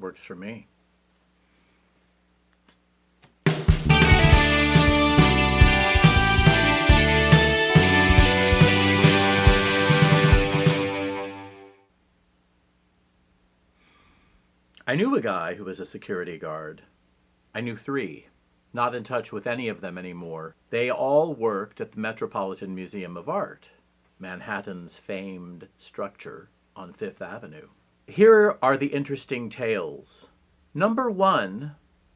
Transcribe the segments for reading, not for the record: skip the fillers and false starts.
Works for me. I knew a guy who was a security guard. I knew 3. Not in touch with any of them anymore. They all worked at the Metropolitan Museum of Art, Manhattan's famed structure on Fifth Avenue. Here are the interesting tales. Number 1,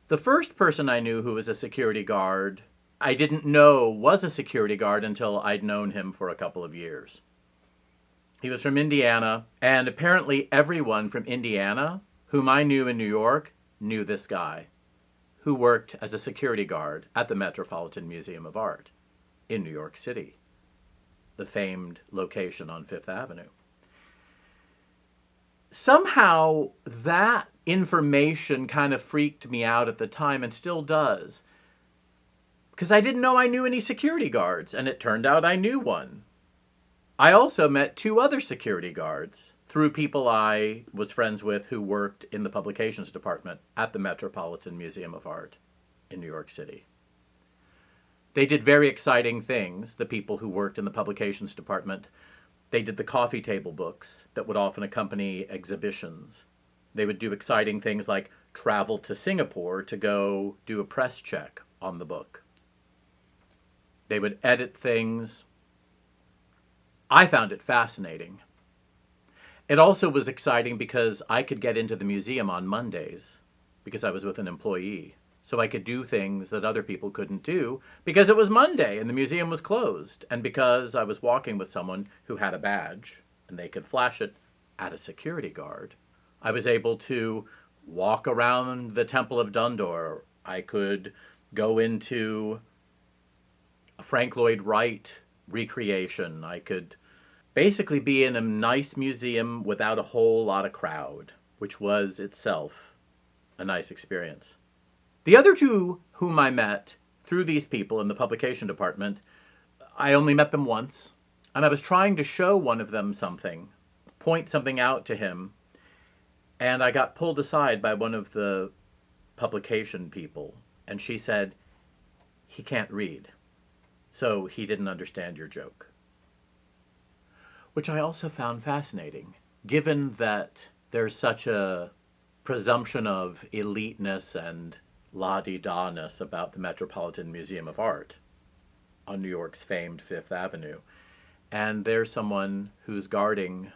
the first person I knew who was a security guard, I didn't know was a security guard until I'd known him for a couple of years. He was from Indiana, and apparently everyone from Indiana whom I knew in New York knew this guy, who worked as a security guard at the Metropolitan Museum of Art in New York City, the famed location on Fifth Avenue. Somehow that information kind of freaked me out at the time, and still does, because I didn't know I knew any security guards, and it turned out I knew one. I also met 2 other security guards through people I was friends with who worked in the publications department at the Metropolitan Museum of Art in New York City. They did very exciting things, the people who worked in the publications department. They did the coffee table books that would often accompany exhibitions. They would do exciting things like travel to Singapore to go do a press check on the book. They would edit things. I found it fascinating. It also was exciting because I could get into the museum on Mondays because I was with an employee. So I could do things that other people couldn't do because it was Monday and the museum was closed, and because I was walking with someone who had a badge and they could flash it at a security guard. I was able to walk around the Temple of Dundor. I could go into a Frank Lloyd Wright recreation. I could basically be in a nice museum without a whole lot of crowd, which was itself a nice experience. The other 2 whom I met through these people in the publication department, I only met them once, and I was trying to show one of them something, point something out to him, and I got pulled aside by one of the publication people, and she said, "He can't read, so he didn't understand your joke." Which I also found fascinating, given that there's such a presumption of eliteness and la-di-da-ness about the Metropolitan Museum of Art on New York's famed Fifth Avenue. And there's someone who's guarding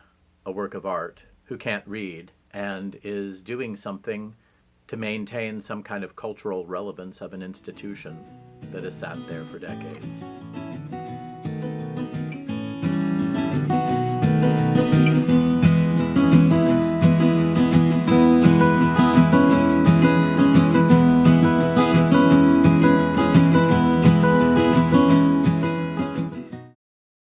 a work of art who can't read and is doing something to maintain some kind of cultural relevance of an institution that has sat there for decades.